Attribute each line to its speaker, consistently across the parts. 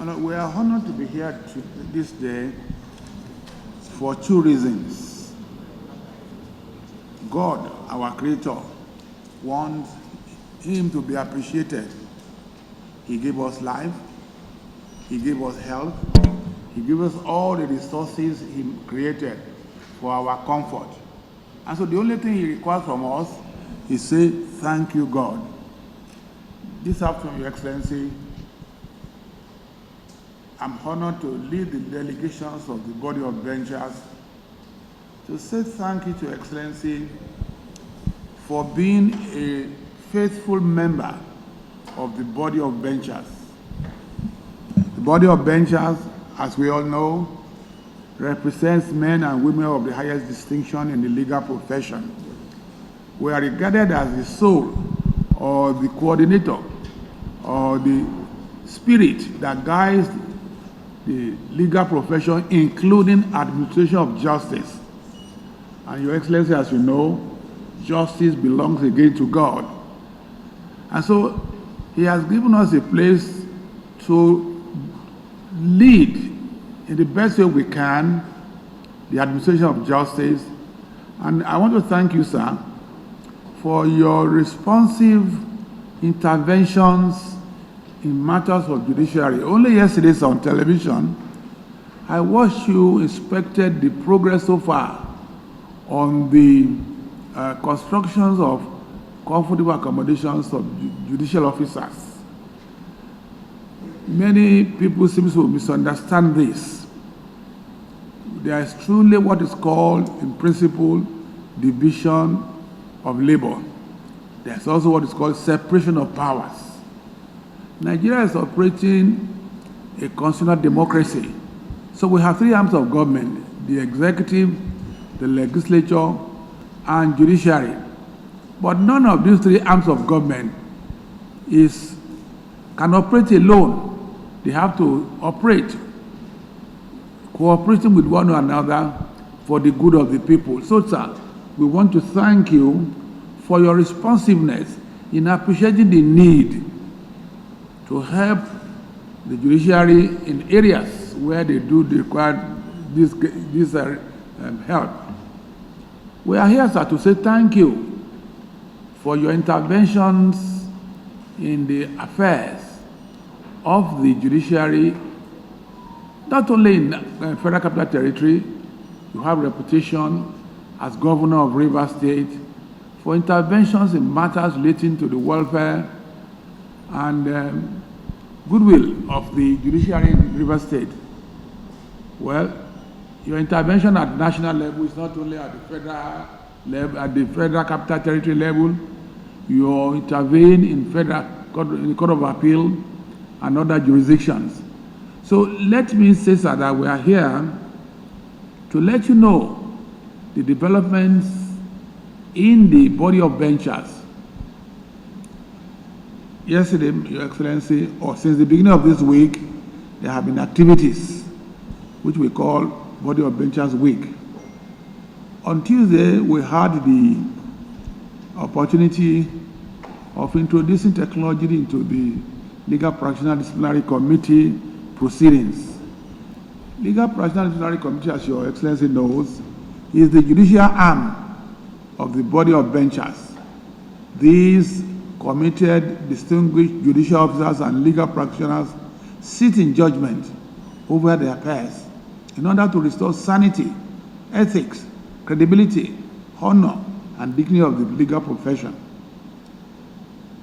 Speaker 1: And we are honored to be here this day for two reasons. God, our Creator, wants Him to be appreciated. He gave us life, He gave us health, He gave us all the resources He created for our comfort. And so the only thing He requires from us is say, thank you, God. This afternoon, Your Excellency, I'm honored to lead the delegations of the body of benchers to say thank you to Your Excellency for being a faithful member of the body of benchers. The body of benchers, as we all know, represents men and women of the highest distinction in the legal profession. We are regarded as the soul or the coordinator or the spirit that guides the legal profession, including administration of justice. And Your Excellency, as you know, justice belongs again to God. And so He has given us a place to lead in the best way we can the administration of justice. And I want to thank you, sir, for your responsive interventions in matters of judiciary. Only yesterday on television, I watched you inspected the progress so far on the constructions of comfortable accommodations of judicial officers. Many people seem to misunderstand this. There is truly what is called, in principle, division of labor. There's also what is called separation of powers. Nigeria is operating a constitutional democracy. So we have three arms of government: the executive, the legislature, and judiciary. But none of these three arms of government can operate alone. They have to operate cooperating with one another for the good of the people. So, sir, we want to thank you for your responsiveness in appreciating the need to help the judiciary in areas where they do require this help. We are here, sir, to say thank you for your interventions in the affairs of the judiciary, not only in Federal Capital Territory. You have reputation as governor of Rivers State for interventions in matters relating to the welfare and goodwill of the judiciary in Rivers State. Well, your intervention at national level is not only at the federal level, at the Federal Capital Territory level. You intervene in the Court of Appeal and other jurisdictions. So let me say, sir, that we are here to let you know the developments in the body of benchers. Yesterday, Your Excellency, or since the beginning of this week, there have been activities which we call Body of Benchers Week. On Tuesday, we had the opportunity of introducing technology into the Legal Practitioner Disciplinary Committee proceedings. Legal Practitioner Disciplinary Committee, as Your Excellency knows, is the judicial arm of the body of benchers. These committed, distinguished judicial officers and legal practitioners sit in judgment over their affairs in order to restore sanity, ethics, credibility, honor, and dignity of the legal profession.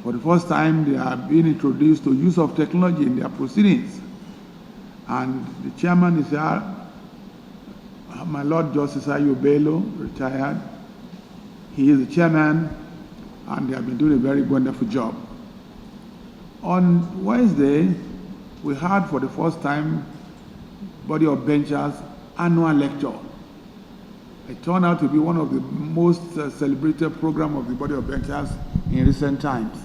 Speaker 1: For the first time, they are being introduced to use of technology in their proceedings. And the chairman is here, my Lord Justice Ayo Bello, retired. He is the chairman, and they have been doing a very wonderful job. On Wednesday, we had for the first time Body of Benchers annual lecture. It turned out to be one of the most celebrated programs of the Body of Benchers in recent times.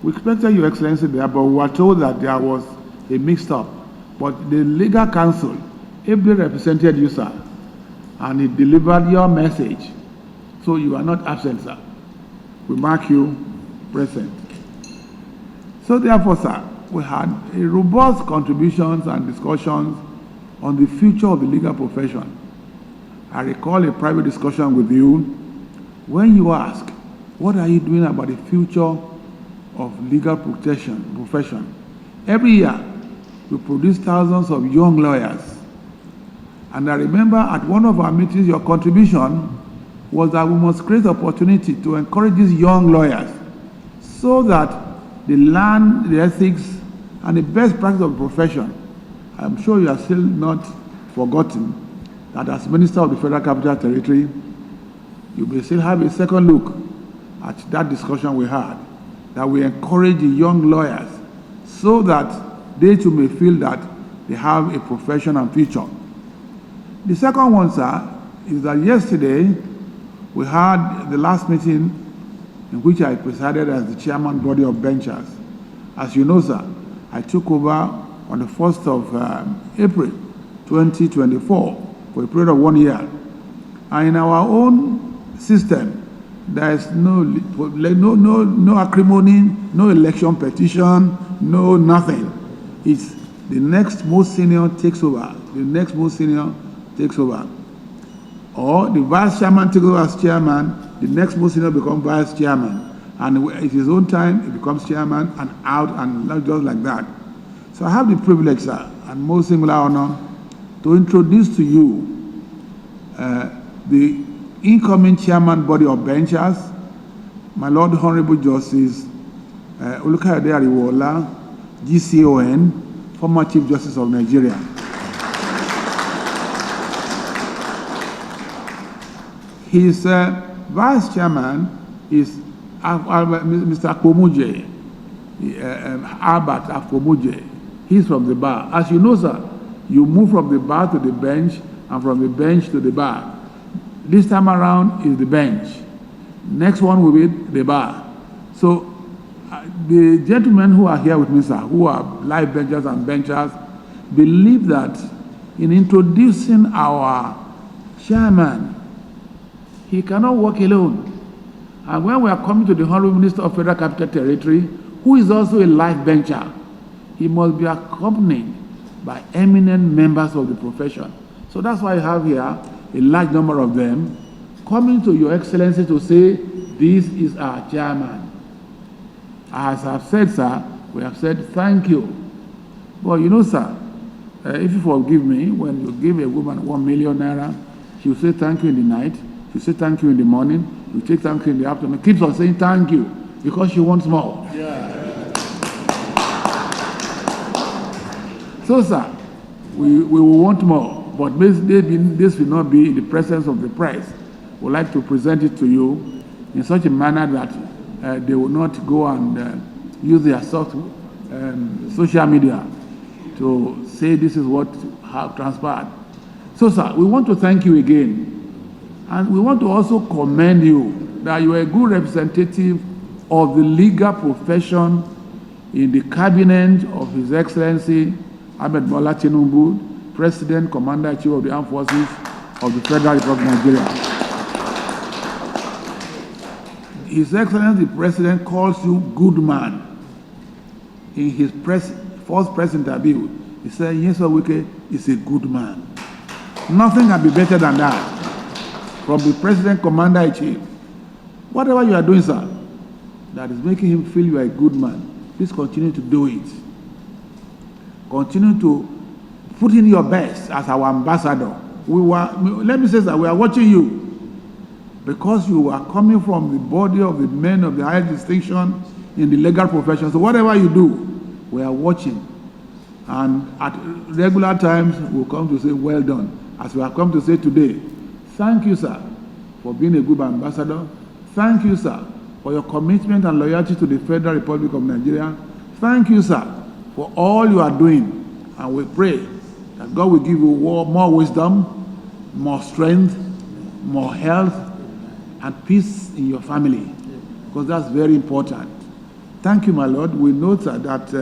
Speaker 1: We expected Your Excellency there, but we were told that there was a mix-up. But the legal counsel ably represented you, sir, and he delivered your message. So you are not absent, sir. We mark you present. So therefore, sir, we had a robust contributions and discussions on the future of the legal profession. I recall a private discussion with you when you asked, what are you doing about the future of legal profession? Every year, we produce thousands of young lawyers. And I remember at one of our meetings, your contribution was that we must create opportunity to encourage these young lawyers so that they learn the ethics and the best practice of the profession. I'm sure you are still not forgotten that as Minister of the Federal Capital Territory, you may still have a second look at that discussion we had, that we encourage the young lawyers so that they too may feel that they have a profession and future. The second one, sir, is that yesterday we had the last meeting in which I presided as the chairman body of benchers. As you know, sir, I took over on the 1st of April 2024 for a period of 1 year. And in our own system, there is no acrimony, no election petition, no nothing. It's the next most senior takes over. The next most senior takes over. Or the vice chairman takes over as chairman, the next most senior becomes vice chairman. And at his own time, he becomes chairman and out and just like that. So I have the privilege, sir, and most singular honor to introduce to you the incoming chairman body of benchers, my Lord Honorable Justice Olukayode Ariwola, GCON, former Chief Justice of Nigeria. His vice chairman is Mr. Akpoti-Uduaghan, Albert Akpoti-Uduaghan. He's from the bar. As you know, sir, you move from the bar to the bench and from the bench to the bar. This time around is the bench. Next one will be the bar. So the gentlemen who are here with me, sir, who are live benchers and benchers, believe that in introducing our chairman, he cannot work alone. And when we are coming to the Honorable Minister of Federal Capital Territory, who is also a live bencher, he must be accompanied by eminent members of the profession. So that's why I have here a large number of them coming to Your Excellency to say, this is our chairman. As I've said, sir, we have said thank you. But you know, sir, if you forgive me, when you give a woman 1 million naira, she will say thank you in the night, she will say thank you in the morning, you take thank you in the afternoon, keeps on saying thank you because she wants more. Yeah. So, sir, we will want more, but maybe this will not be in the presence of the press. We'd like to present it to you in such a manner that they will not go and use their social media to say this is what have transpired. So, sir, we want to thank you again. And we want to also commend you that you are a good representative of the legal profession in the cabinet of His Excellency Ahmed Bola Tinubu, President, Commander-in-Chief of the Armed Forces of the Federal Republic of Nigeria. His Excellency the President calls you good man. In his first press interview, he said, yes, sir, Wike is a good man. Nothing can be better than that. From the President, Commander-in-Chief, whatever you are doing, sir, that is making him feel you are a good man, please continue to do it. Continue to put in your best as our ambassador. Let me say that we are watching you because you are coming from the body of the men of the highest distinction in the legal profession. So whatever you do, we are watching. And at regular times, we'll come to say, well done. As we have come to say today, thank you, sir, for being a good ambassador. Thank you, sir, for your commitment and loyalty to the Federal Republic of Nigeria. Thank you, sir, for all you are doing. And we pray that God will give you more wisdom, more strength, more health, and peace in your family, because that's very important. Thank you, my Lord. We note that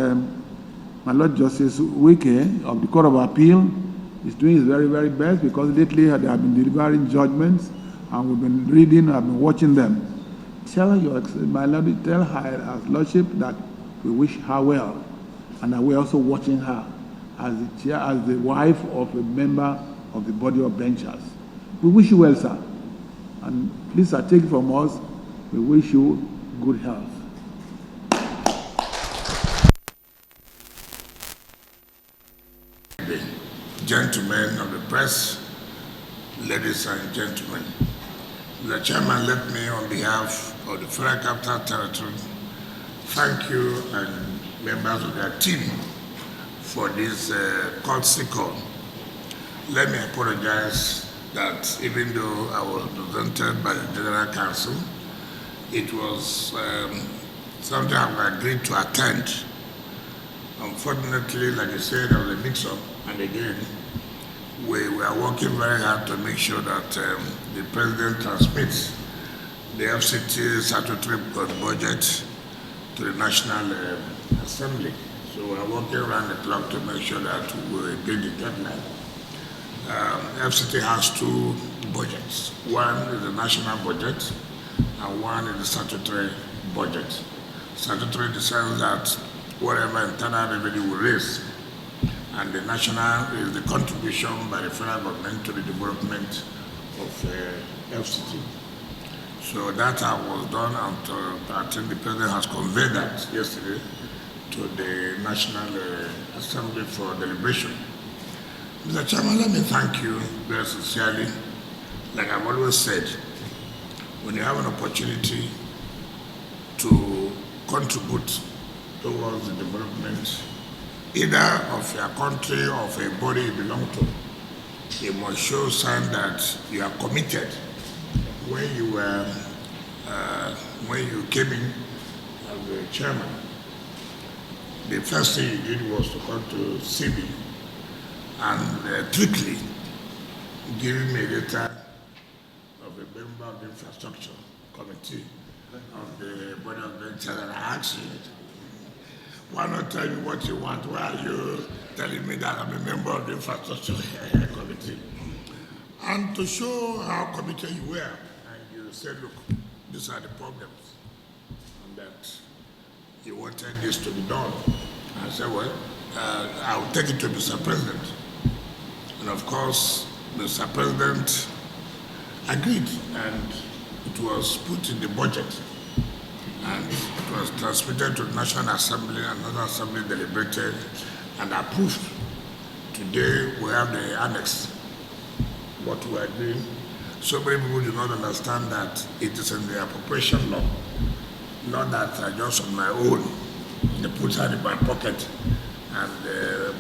Speaker 1: my Lord Justice Wike of the Court of Appeal is doing his very, very best, because lately they have been delivering judgments, and we've been reading, I've been watching them. Tell my Lord, tell her Lordship that we wish her well. and we're also watching her as the chair, as the wife of a member of the body of benchers. We wish you well, sir. And please take it from us, we wish you good health.
Speaker 2: Gentlemen of the press, ladies and gentlemen, the chairman, let me, on behalf of the Federal Capital Territory, thank you and members of their team for this courtesy call. Let me apologize that even though I was presented by the General Counsel, it was something I agreed to attend. Unfortunately, like I said, there was a mix-up, and again, we are working very hard to make sure that the President transmits the FCT statutory budget to the National Assembly. So we are working around the clock to make sure that we bring the deadline. FCT has two budgets. One is the national budget, and one is the statutory budget. Statutory in the sense that whatever internal revenue we raise, and the national is the contribution by the federal government to the development of FCT. So that was done, and I think the President has conveyed that yesterday to the National Assembly for deliberation. Mr. Chairman, let me thank you very sincerely. Like I've always said, when you have an opportunity to contribute towards the development either of your country or of a body you belong to, you must show sign that you are committed. When you came in as the chairman, the first thing you did was to come to see me and quickly give me a letter of a member of the infrastructure committee of the body of benchers, and I asked you, why not tell me what you want? Why are you telling me that I'm a member of the infrastructure committee? And to show how committed you were, and you said, look, these are the problems, and that you wanted this to be done. I said, well, I'll take it to Mr. President. And of course, Mr. President agreed, and it was put in the budget. And it was transmitted to the National Assembly, and National Assembly deliberated and approved. Today we have the annex, what we are doing. So many people do not understand that it is in the appropriation law, not that I just on my own, they put it in my pocket and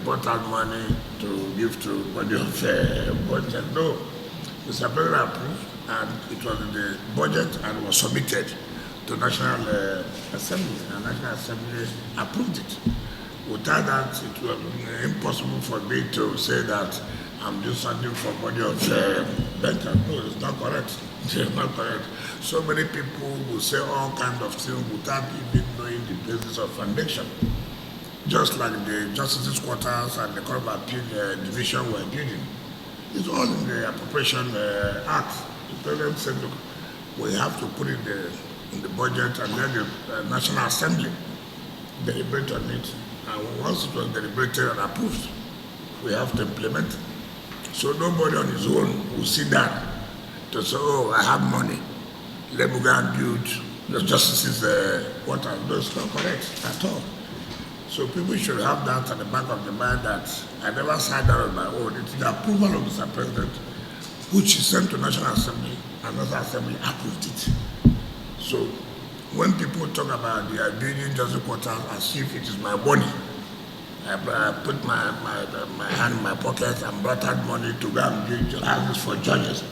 Speaker 2: brought out money to give to body of budget. No, Mr. President approved, and it was in the budget and was submitted to National Assembly, and National Assembly approved it. Without that, it was impossible for me to say that I'm doing something for body of benchers. No, it's not correct. It's not correct. So many people will say all kinds of things without even knowing the basis of foundation. Just like the Justices' Quarters and the Court of Appeal division we're building. It's all in the Appropriation Act. The President said, look, we have to put in the budget, and then the National Assembly deliberate on it. And once it was deliberated and approved, we have to implement it. So nobody on his own will sit down to say, oh, I have money, let me go and build the justices' quarters. No, it's not correct at all. So people should have that at the back of the mind that I never sat down on my own. It's the approval of Mr. President, which is sent to National Assembly, and National Assembly approved it. So when people talk about the building justice quarters as if it is my money, I put my hand in my pocket and brought out money to go and build houses for judges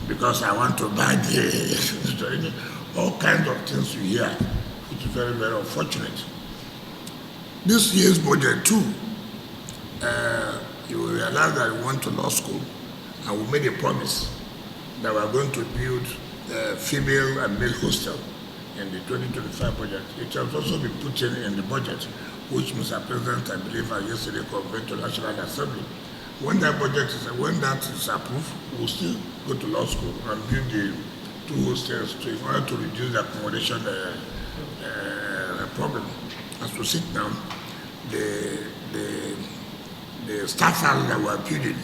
Speaker 2: because I want to buy the all kinds of things you hear, which is very, very unfortunate. This year's budget too, you will realize that we went to law school and we made a promise that we are going to build a female and male hostel in the 2025 budget. It has also been put in the budget, which Mr. President, I believe, yesterday conveyed to the National Assembly. When that is approved, we'll still go to law school and build the two hostels in order to reduce the accommodation problem. As we sit now, the the staff house that we're building,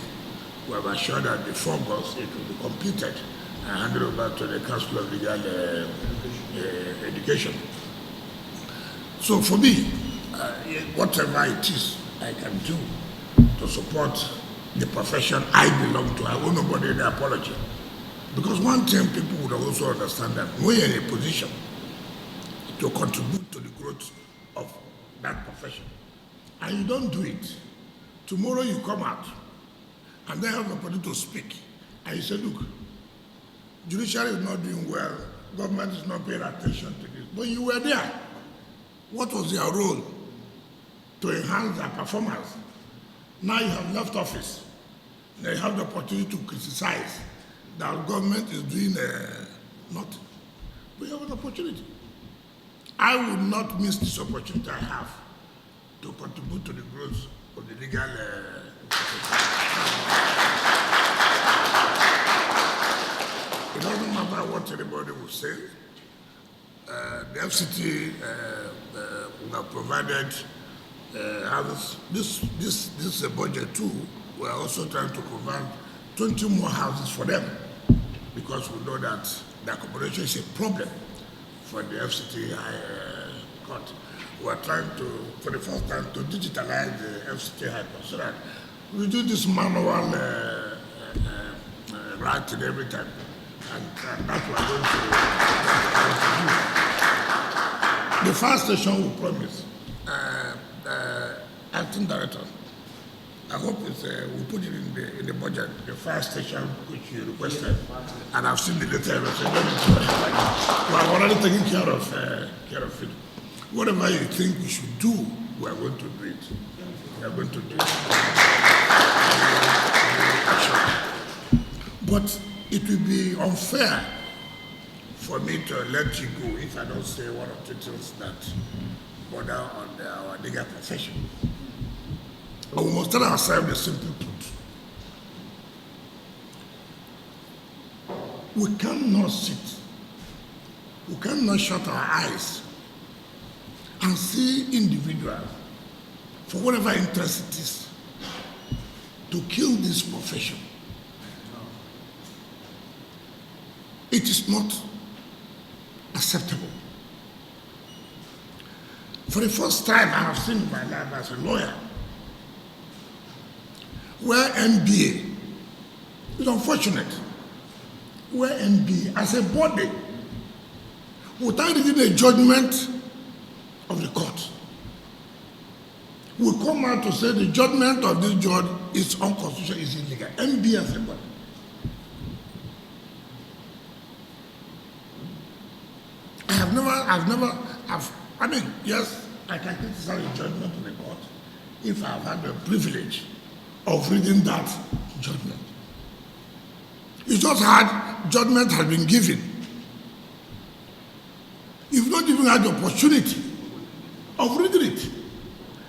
Speaker 2: we have assured that before August it will be completed and handed over to the Council of Legal Education. So for me, whatever it is I can do to support the profession I belong to, I owe nobody the apology. Because one thing people would also understand that when you're in a position to contribute to the growth of that profession, and you don't do it, tomorrow you come out and then have the opportunity to speak, and you say, look, judiciary is not doing well, government is not paying attention to this. But you were there. What was your role to enhance their performance? Now you have left office. Now you have the opportunity to criticize that government is doing nothing. We have an opportunity. I will not miss this opportunity I have to contribute to the growth of the legal It doesn't matter what anybody will say. The FCT we have provided houses. This is a budget too. We are also trying to provide 20 more houses for them because we know that the accommodation is a problem for the FCT High Court. We are trying to, for the first time, to digitalize the FCT High Court so that we do this manual writing every time. And that's what we're going to do. The fire station we promise, acting director, I hope it's, we'll put it in the budget, the fire station which you requested, and I've seen the letter. We have already taken care of it. Whatever you think we should do, we are going to do it. We are going to do it. But it will be unfair for me to let you go if I don't say one or two things that border on our legal profession. But we must tell ourselves the simple truth. We cannot sit, we cannot shut our eyes and see individuals, for whatever interest it is, to kill this profession. It is not acceptable. For the first time I have seen in my life as a lawyer, where MBA is unfortunate, where MBA as a body, without reading a judgment of the court, will come out to say the judgment of this judge is unconstitutional, is illegal. MBA as a body. I mean, yes, I can criticize the judgment of the court if I have had the privilege of reading that judgment. It's just hard, judgment has been given. You've not even had the opportunity of reading it.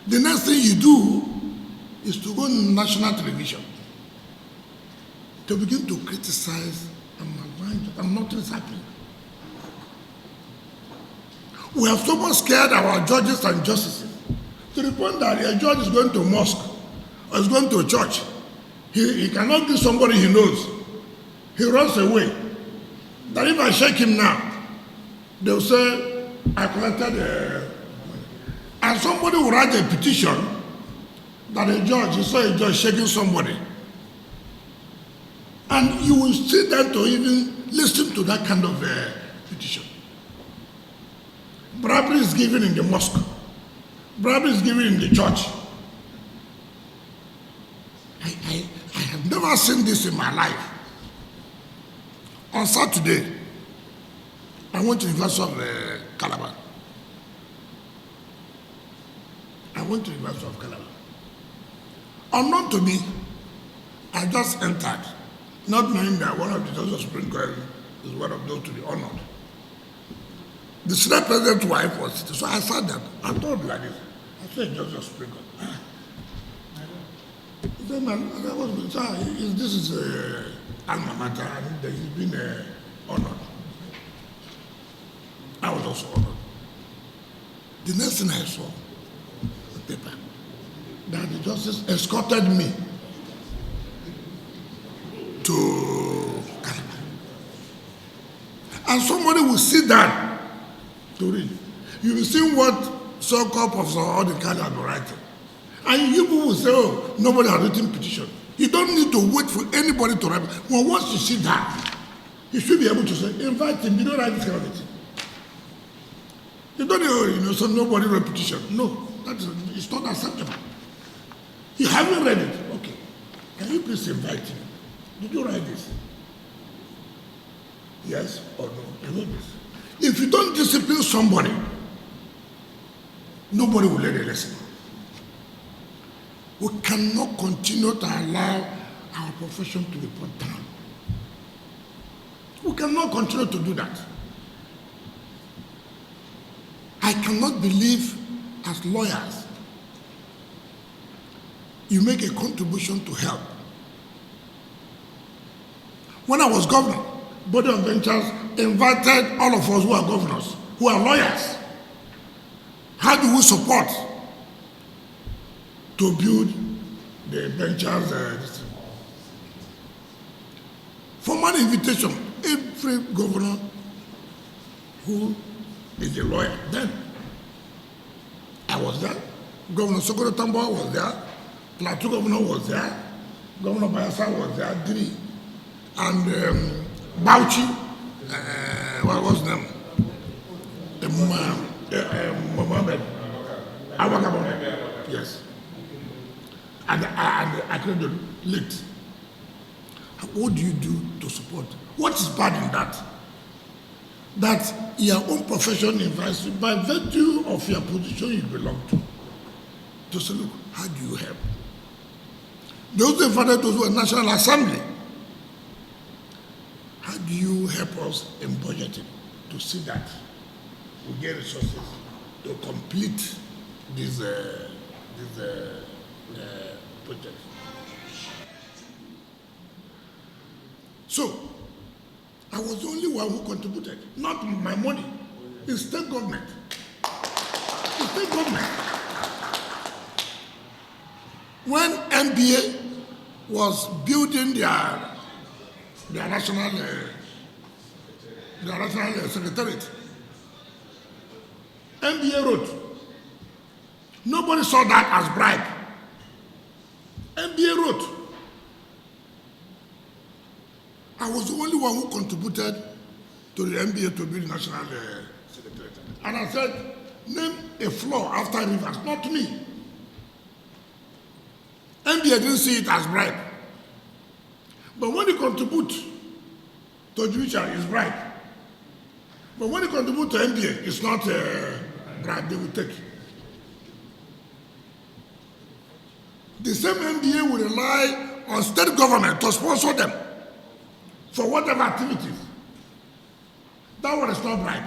Speaker 2: The next thing you do is to go on national television to begin to criticize and nothing is happening. We have so much scared our judges and justices to the point that a judge is going to mosque or is going to a church. He cannot give somebody he knows. He runs away. That if I shake him now, they'll say, I collected and somebody will write a petition that a judge, you saw a judge shaking somebody. And you will sit down to even listen to that kind of petition. Bribery is given in the mosque. Bribery is given in the church. I have never seen this in my life. On Saturday, I went to the University of Calabar. Unknown to me, I just entered, not knowing that one of the judges of Supreme Court is one of those to be honored. The Senate President's wife was sitting, so I sat down. I told like this. I said, Judge of Supreme Court. He said, man, this is alma mater, and he's been honored. I was also honored. The next thing I saw, the paper, that the justice escorted me to Calabar. And somebody will sit down to read. You will see what so-called Professor Odikari has been writing. And you people will say, oh, nobody has written petition. You don't need to wait for anybody to write. Well, once you sit down, you should be able to say, invite him, you don't write this kind of thing. You don't know, so nobody wrote petition. No, it's not acceptable. You haven't read it. Okay. Can you please invite him? Did you write this? Yes or no? You know this. If you don't discipline somebody, nobody will learn a lesson. We cannot continue to allow our profession to be put down. We cannot continue to do that. I cannot believe, as lawyers, you make a contribution to help. When I was governor, Body of Ventures invited all of us who are governors, who are lawyers. How do we support to build the ventures? Formal invitation, every governor who is a lawyer. Then I was there. Governor Sokoto Tambo was there. Plateau Governor was there. Governor Bayelsa was there. Diri. And Bauchi, what was his name? Mohammed. Yes. And I couldn't late. What do you do to support? What is bad in that? That your own profession invites you by virtue of your position you belong to say, look, how do you help? Those who invited those who are National Assembly, how do you help us in budgeting to see that we get resources to complete these projects? So, I was the only one who contributed, not my money. It's state government. It's state government. When NBA was building their national secretariat, NBA wrote. Nobody saw that as bribe. NBA wrote. I was the only one who contributed to the NBA to build the national secretariat. And I said, name a floor after Rivers, not me. NBA didn't see it as bribe. But when you contribute to judicial, it's bribe. But when you contribute to NBA, it's not bribe, they will take it. The same NBA will rely on state government to sponsor them for whatever activities. That one is not bribe.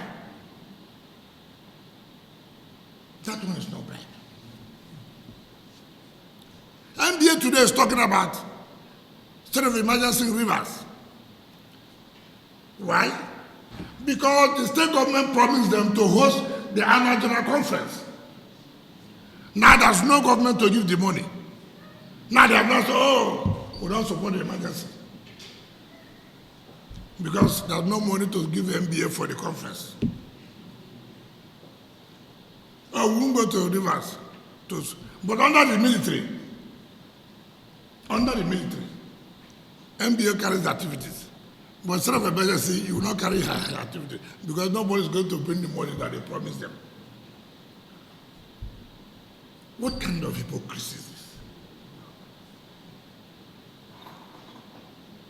Speaker 2: That one is not bribe. NBA today is talking about state of emergency rivers. Why? Because the state government promised them to host the annual general conference. Now there's no government to give the money. Now they have not said, oh, we don't support the emergency. Because there's no money to give NBA for the conference. Oh, we won't go to rivers. But under the military, NBA carries activities. But instead of emergency, you will not carry her activity because nobody is going to bring the money that they promised them. What kind of hypocrisy is this?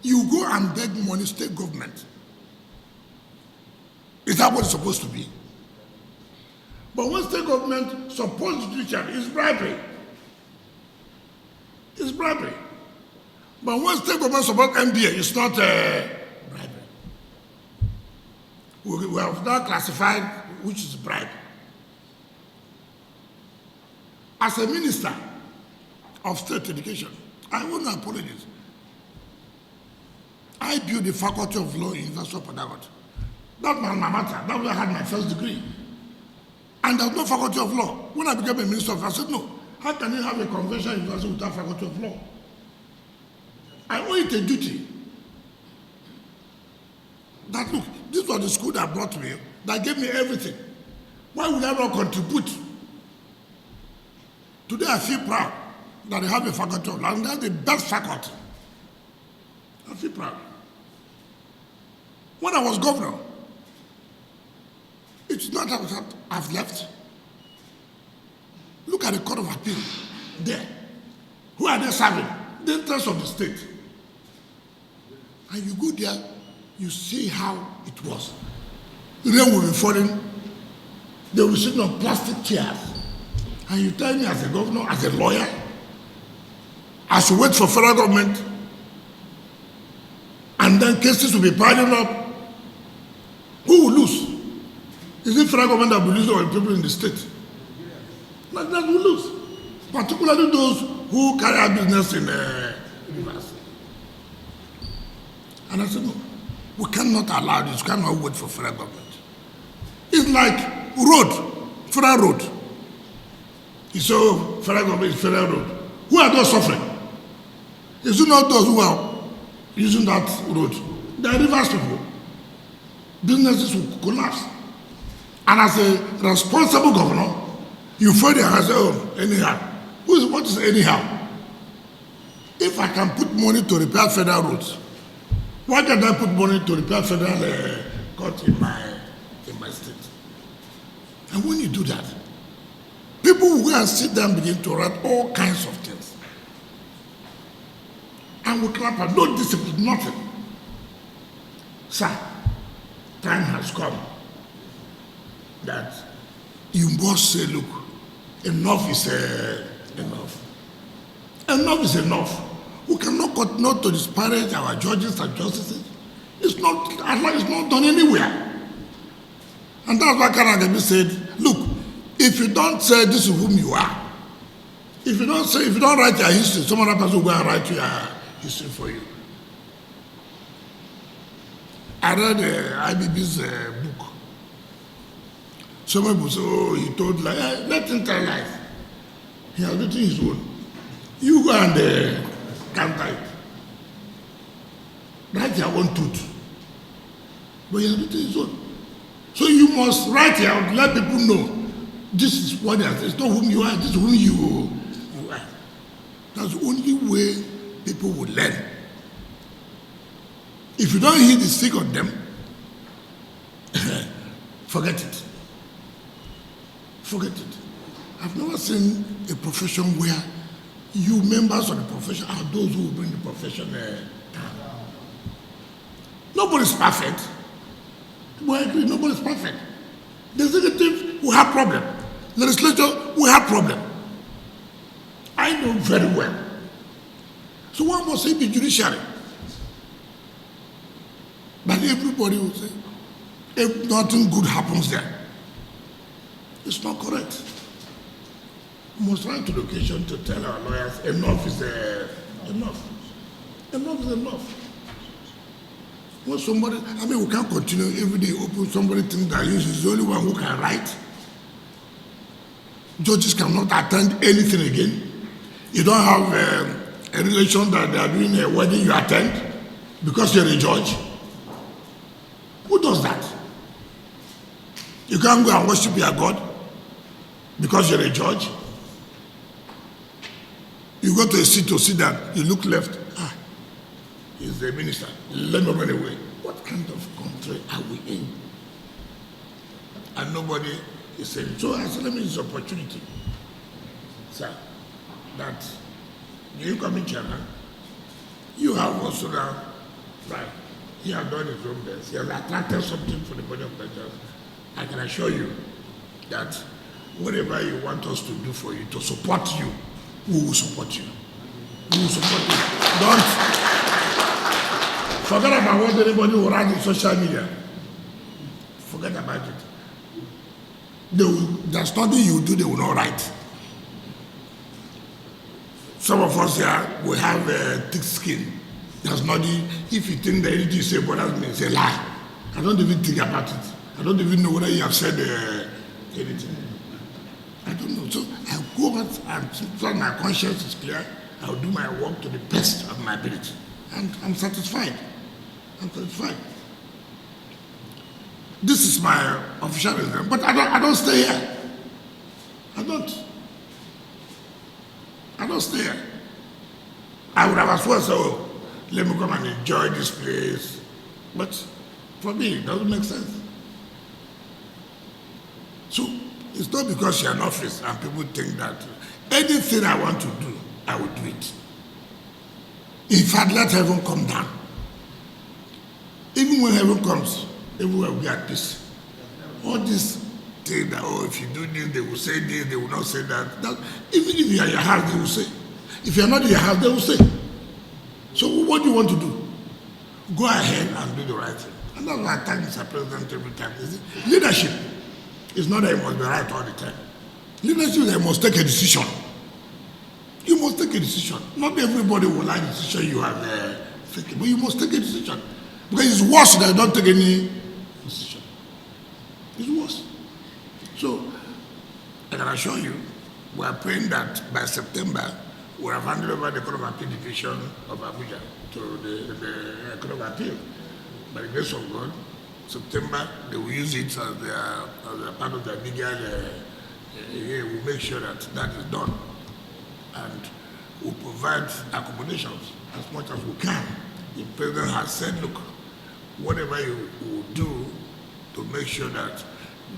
Speaker 2: You go and beg money, state government. Is that what it's supposed to be? But when state government supports judicial, it's bribery. It's bribery. But when state government supports NBA, it's not bribery. We have now classified which is bribe. As a minister of state education, I want to apologize. I built the faculty of law in University of Port Harcourt. That's my matter. That's where I had my first degree. And there's no faculty of law. When I became a minister of, I said, no, How can you have a convention university without faculty of law? I owe it a duty. That look, this was the school that brought me, that gave me everything. Why would I not contribute? Today I feel proud that I have a faculty of law, and that's the best faculty. I feel proud. When I was governor, it's not that I've left. Look at the Court of Appeal there. Who are they serving? The interests of the state. And you go there, you see how it was. The rain will be falling. They will be sitting on plastic chairs. And you tell me as a governor, as a lawyer, I should wait for federal government, and then cases will be piling up. Who will lose? Is it federal government that will lose, or the people in the state? Like that will lose. Particularly those who carry out business in rivers. And I said, no, we cannot allow this. We cannot wait for federal government. It's like road, federal road. So federal government is federal road. Who are those suffering? Is it not those who are using that road? They are rivers people. Businesses will collapse. And as a responsible governor, you feel there and say, oh, anyhow. What is anyhow? If I can put money to repair federal roads, why can't I put money to repair federal court in my state? And when you do that, people will go and sit down and begin to write all kinds of things. And we clap at no discipline, nothing. Sir, time has come that you must say, look, enough is enough. Enough is enough. We cannot continue to disparage our judges and justices. It's not done anywhere. And that's why Kanagabi said, look, if you don't say this is whom you are, if you don't write your history, some other person will go and write your history for you. I read IBB's book. Some people say, oh, he told lies. Let him tell lies. He has written his own. You go and counter it. Write your own truth. But he has written his own. So you must write it out, let people know this is what they are. It's not whom you are, this is whom you are. That's the only way people will learn. If you don't hear the sick of them, forget it. Forget it. I've never seen a profession where you members of the profession are those who will bring the profession down. Nobody's perfect. We agree, nobody's perfect. The executive will have problem. The legislature will have problem. I know very well. So why must it be judiciary? But everybody will say, if nothing good happens there, it's not correct. We must write to the occasion to tell our lawyers, enough is enough. Enough is enough. When somebody, we can't continue every day open somebody thinks that he is the only one who can write. Judges cannot attend anything again. You don't have a relation that they are doing a wedding, you attend because you're a judge. Who does that? You can't go and worship your God because you're a judge. You go to a seat to sit down, you look left, he's the minister, let me run away. What kind of country are we in? And nobody is saying, so I said, let me use this opportunity, sir, that the incoming chairman, you have also now, right, he has done his own best. He has attracted something for the body of Benjamin. I can assure you that whatever you want us to do for you, to support you, we will support you. We will support you. Don't forget about what anybody will write in social media. Forget about it. There's nothing you do, they will not write. Some of us here, we have thick skin. There's nothing, if you think that anything you say bothers me, it's a lie. I don't even think about it. I don't even know whether you have said anything. I don't know. So I go out and so my conscience is clear. I'll do my work to the best of my ability. And I'm satisfied. I'm satisfied. This is my official residence, but I don't stay here. I don't stay here. I would have as well said, oh, let me come and enjoy this place. But for me, it doesn't make sense. So it's not because you're in office and people think that anything I want to do, I will do it. In fact, let heaven come down. Even when heaven comes, everywhere will be at peace. All this thing that, oh, if you do this, they will say this, they will not say that. Even if you're in your house, they will say. If you're not in your house, they will say. So what do you want to do? Go ahead and do the right thing. And that's why I thank Mr. President every time. Leadership is not that you must be right all the time. Leadership is that you must take a decision. You must take a decision. Not everybody will like the decision you have taken, but you must take a decision. Because it's worse than you don't take any decision. It's worse. So, I can assure you, we are praying that by September, we have handed over the Court of Appeal Division of Abuja to the Court of Appeal. By the grace of God, September, they will use it as a part of their legal, we'll make sure that that is done. And we'll provide accommodations as much as we can. The President has said, look, whatever you will do to make sure that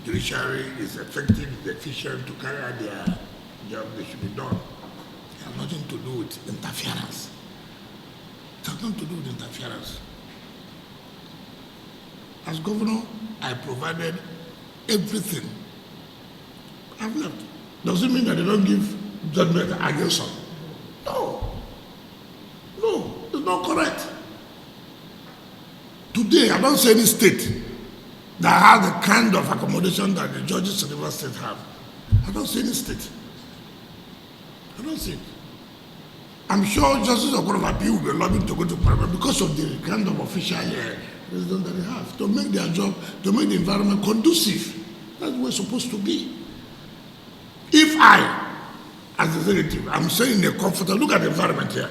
Speaker 2: the judiciary is effective, is efficient to carry out their job, they should be done. It has nothing to do with interference. It has nothing to do with interference. As governor, I provided everything. I've left. Does it mean that they don't give judgment against us? No. No, it's not correct. Today, I don't see any state that has the kind of accommodation that the judges in the River State have. I don't see any state. I don't see it. I'm sure Justice of Court of Appeal will be lobbying to go to Parliament because of the kind of official resident that they have, to make their job, to make the environment conducive. That's the way it's supposed to be. If I, as the executive, I'm saying in a comfortable, look at the environment here,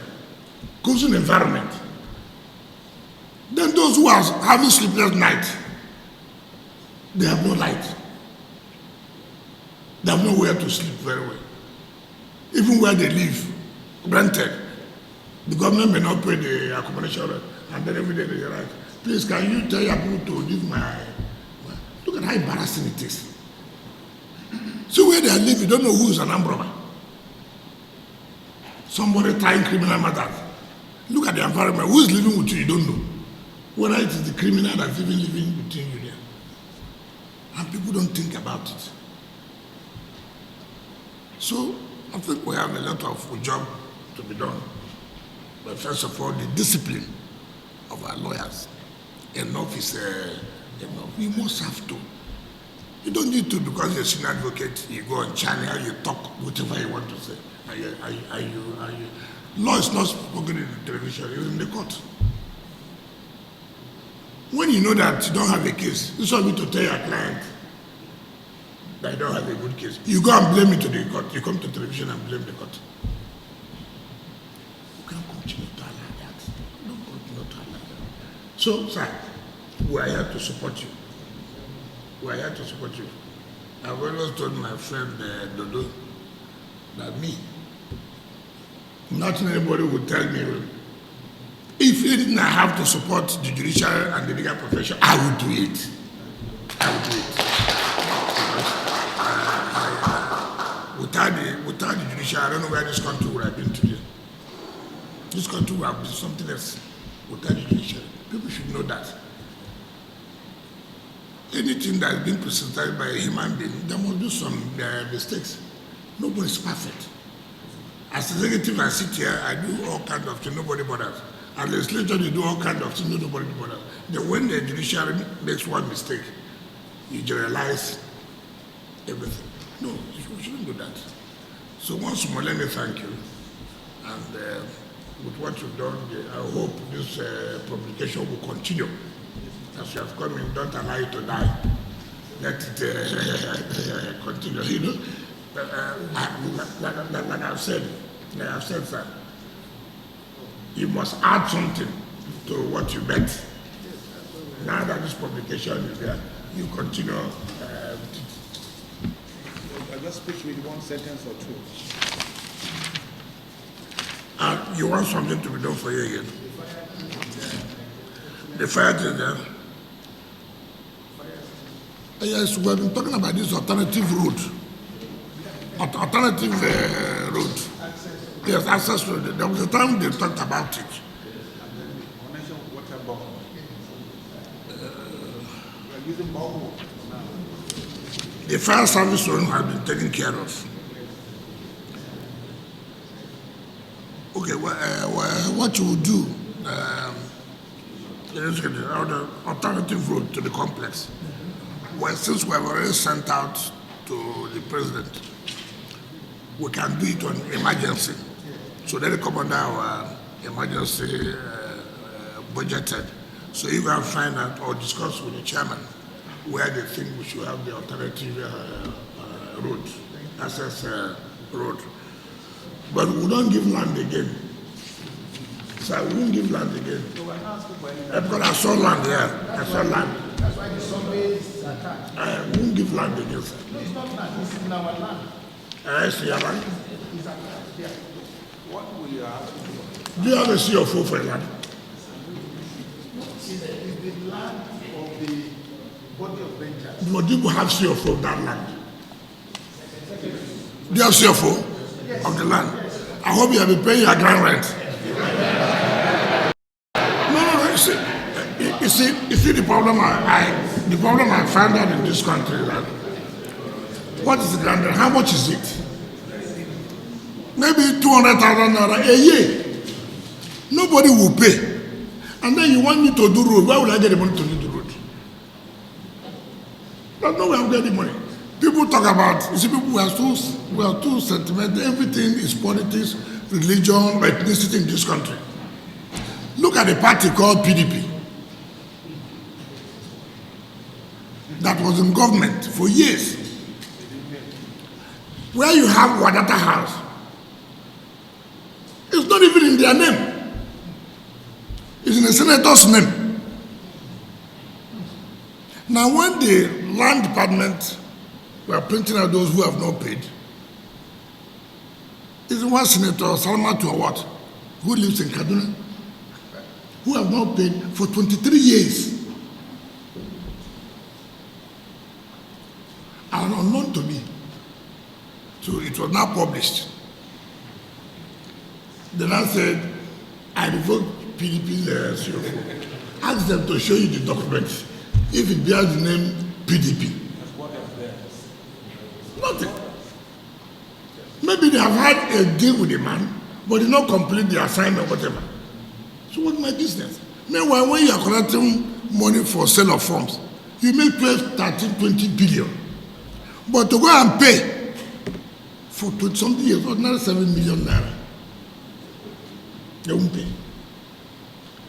Speaker 2: cozy environment. Then those who are having sleepless nights, they have no light. They have nowhere to sleep very well. Even where they live, rented, the government may not pay the accommodation rent, and then every day they write, please can you tell your people to leave my... Look at how embarrassing it is. So where they are living, you don't know who is an armed robber. Somebody trying criminal matters. Look at the environment. Who is living with you, you don't know. Whether it is the criminal that's even living between you there. And people don't think about it. So I think we have a lot of job to be done. But first of all, the discipline of our lawyers. Enough is enough. We must have to. You don't need to, because you're a senior advocate, you go on channel, you talk whatever you want to say. Law is not spoken in the television, it's in the court. When you know that you don't have a case, you should be to tell your client that you don't have a good case. You go and blame it to the court. You come to television and blame the court. You can't continue to allow that. Don't continue to allow that. So, sir, we are here to support you. We are here to support you. I've always told my friend Dodo that nothing anybody would tell me. If anything I have to support the judicial and the legal profession, I will do it. I will do it. Without the judicial, I don't know where this country would have been today. This country would have been something else without the judicial. People should know that. Anything that is being presented by a human being, there must be some mistakes. Nobody is perfect. As executive, I sit here, I do all kinds of things, nobody bothers. As legislature, you do all kinds of things, nobody bothers. Then when the judiciary makes one mistake, you generalize everything. No, you shouldn't do that. So once more, let me thank you. And with what you've done, I hope this publication will continue. As you have come in, don't allow it to die. Let it continue. You know, like I've said, sir, you must add something to what you bet. Now that this publication is there, you continue.
Speaker 1: I just speak with one sentence or two.
Speaker 2: You want something to be done for you again? The fire thing there. Yes, we have been talking about this alternative route. Alternative route. Yes, access road. There was a time they talked about it. The fire service one has been taken care of. Okay, what you will do, the alternative road to the complex. Well, since we have already sent out to the president, we can do it on emergency. So let it come under our emergency budgeted. So you can find out or discuss with the chairman where they think we should have the alternative road, access road. But we don't give land again. So we won't give land again. Because I saw land there. I saw land.
Speaker 3: That's why the survey is attached.
Speaker 2: I won't give land again, sir.
Speaker 3: It's not land, it's in our land.
Speaker 2: I see your land.
Speaker 3: It's attached there.
Speaker 1: What will you ask?
Speaker 2: Do you have a CFO for land?
Speaker 3: It's the land of the body of ventures.
Speaker 2: But people have CFO of that land. Do you have CFO of the land? I hope you have been paying your ground rent. No, you see the problem I find out in this country is that what is the ground rent? How much is it? Maybe 200,000 naira a year. Nobody will pay. And then you want me to do road. Where will I get the money to do the road? There's no way I'm getting money. People talk about, you see, people we are too sentimental. Everything is politics, religion, ethnicity in this country. Look at a party called PDP that was in government for years. Where you have Wadata House, it's not even in their name. It's in the senator's name. Now, when the land department were printing out those who have not paid, is one senator, Salma to what, who lives in Kaduna, who have not paid for 23 years. And unknown to me. So it was now published. Then I said, I revoked PDP's CFO. Ask them to show you the documents if it bears the name PDP. Nothing. Maybe they have had a deal with the man, but did not complete the assignment, whatever. So what's my business? Meanwhile, when you are collecting money for sale of farms, you make 12, 13, 20 billion. But to go and pay for 20-something years, ordinary 7 million naira, they won't pay.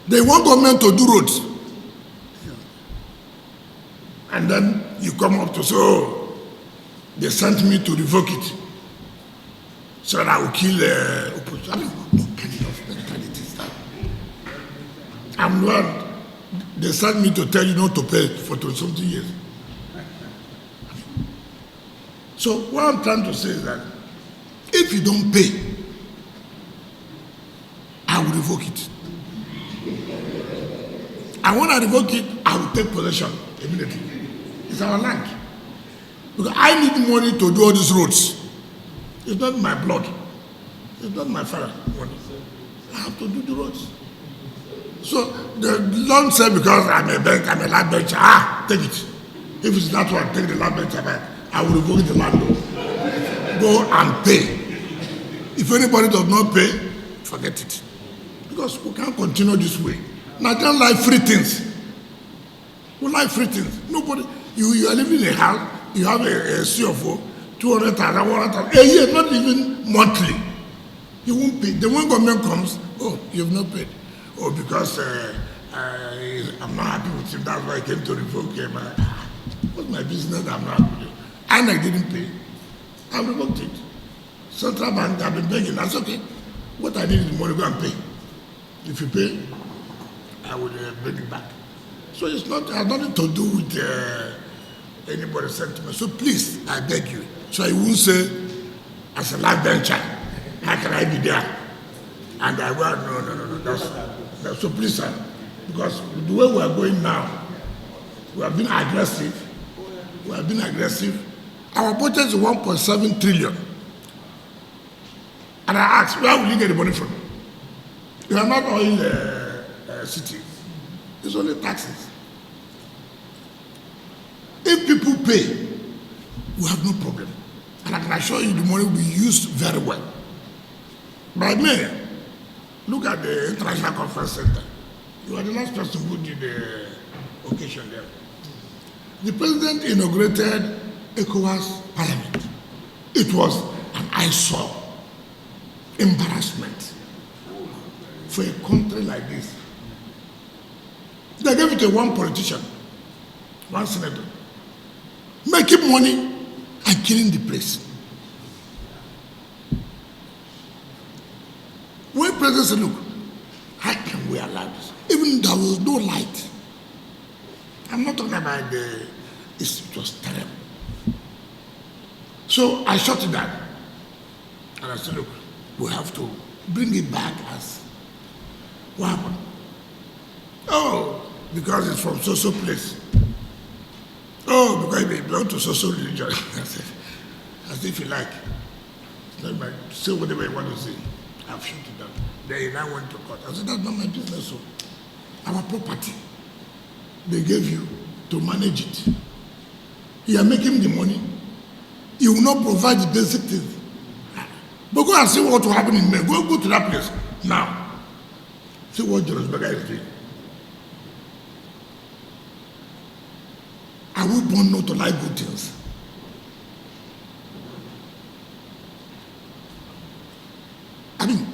Speaker 2: They want government to do roads. And then you come up to say, oh, they sent me to revoke it. So that I will kill opposition. I mean, what kind of mentality is that? I'm glad they sent me to tell you not to pay for 20-something years. So what I'm trying to say is that if you don't pay, I will revoke it. And when I revoke it, I will take possession immediately. It's our land. Because I need money to do all these roads. It's not my blood. It's not my father money. I have to do the roads. So the loan said because I'm a bank, I'm a land bencher, take it. If it's that one, take the land bencher back. I will revoke the land. Go and pay. If anybody does not pay, forget it. Because we can't continue this way. Nigerians like free things. We like free things. Nobody, you are living in a house, you have a CFO, 200,000, 100,000, a year, not even monthly. You won't pay. Then when government comes, oh, you have not paid. Oh, because I'm not happy with him, that's why I came to revoke him. What's my business? I'm not happy with him. And I didn't pay. I revoked it. Central Bank, I've been begging. That's okay. What I need is money, go and pay. If you pay, I will bring it back. So it has nothing to do with anybody's sentiment. So please, I beg you. So I won't say, as a life venture, how can I be there? And I will, no. That's so please, sir. Because the way we are going now, we have been aggressive. Our budget is 1.7 trillion. And I asked, where will you get the money from? You are not oil city. It's only taxes. If people pay, we have no problem. And I can assure you the money will be used very well. By me, look at the International Conference Center. You are the last person who did the occasion there. The president inaugurated ECOWAS Parliament. It was an eyesore, embarrassment for a country like this. They gave it to one politician, one senator, making money and killing the place. When president said, look, how can we allow this? Even there was no light. I'm not talking about it was terrible. So I shut it down. And I said, look, we have to bring it back as what happened? Oh, because it's from social place. Oh, because it belongs to social religion. I said, as if you like. Say whatever you want to say. I've shut it down. Then I went to court. I said, that's not my business. So our property, they gave you to manage it. You are making the money. You will not provide the basic things. But go and see what will happen in May. Go to that place now. See what Jonas Berger is doing. Are we born not to like good things? I mean,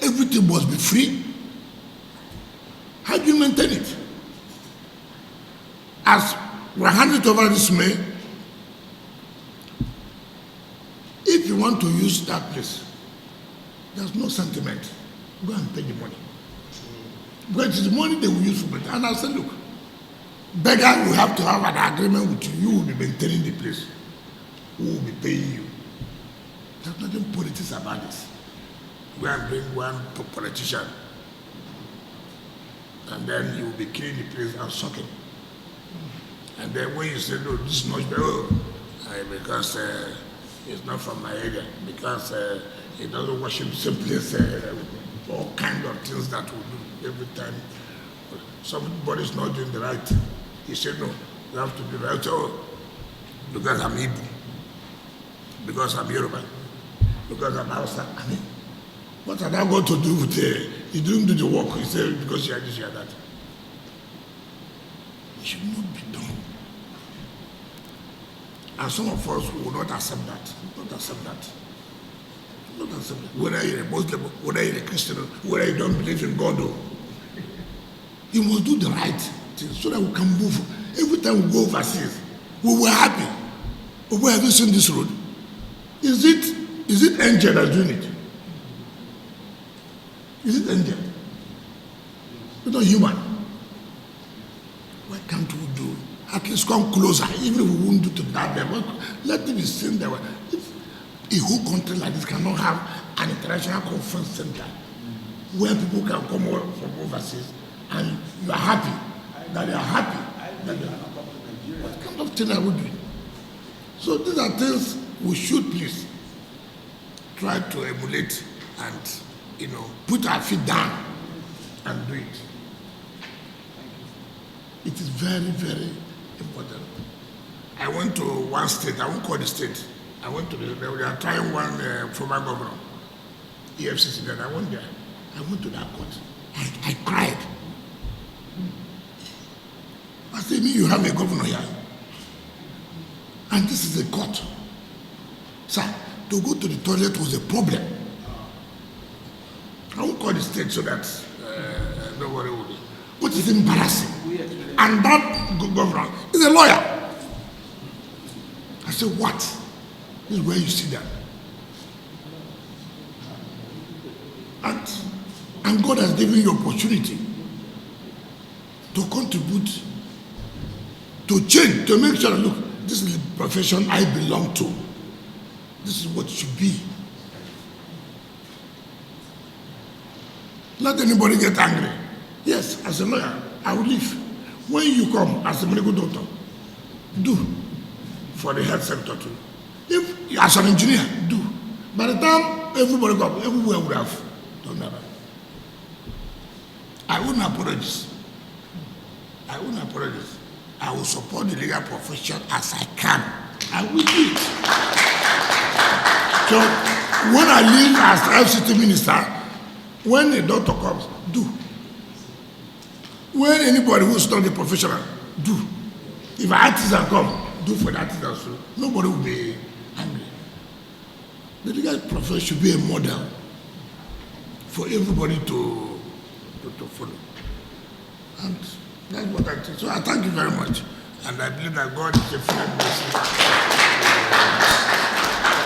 Speaker 2: everything must be free. How do you maintain it? As we're handing it over this May, if you want to use that place, there's no sentiment. Go and pay the money. But it's the money they will use for it. And I said, look, beggar will have to have an agreement with you. You will be maintaining the place. Who will be paying you? There's nothing politics about this. Go and bring one politician, and then you will be killing the place and sucking. And then when you say, no, this is not because it's not from my area, because it doesn't worship the same place, all kind of things that we do every time. Somebody's not doing the right. He said, no, you have to do the right. Oh, because I'm Igbo, because I'm Yoruba, because I'm Hausa. I mean, what are they going to do with you didn't do the work, he said, because you are this, you are that. It should not be done. And some of us will not accept that. Not accept that. Not accept that. Whether you're a Muslim, whether you're a Christian, whether you don't believe in God, you must do the right thing so that we can move. Every time we go overseas, we were happy. But where have you seen this road? Is it Angel that's doing it? Is it Angel? It's not human. Why can't we do? At least come closer, even if we won't do to that level. Let it be seen that if a whole country like this cannot have an international conference center where people can come from overseas and you are happy, that they are happy. What kind of thing are we doing? So these are things we should please try to emulate and, put our feet down and do it. It is very, very important. I went to one state, I won't call the state. I went to they are trying one former governor, EFCC, then I went there. I went to that court. I cried. I said, you have a governor here. And this is a court. Sir, to go to the toilet was a problem. I won't call the state so that nobody will be. But it's embarrassing. And that governor is a lawyer. I said, what? This is where you see that. And God has given you opportunity to contribute, to change, to make sure, look, this is the profession I belong to. This is what it should be. Let anybody get angry. Yes, as a lawyer, I will leave. When you come as a medical doctor, do for the health sector too. If as an engineer, do. By the time everybody comes, everywhere would have done that. I wouldn't apologize. I wouldn't apologize. I will support the legal profession as I can. I will do it. So when I leave as FCT minister, when a doctor comes, do. When anybody who study professional, do. If an artisan come, do for the artisan too. Nobody will be angry. The legal profession should be a model for everybody to follow. And that's what I think. So I thank you very much. And I believe that God is a friend mercy.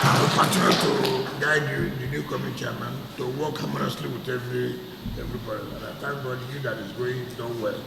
Speaker 2: I will continue to guide you, the new committee chairman, to work harmoniously with everybody. And I thank God you that is going done well.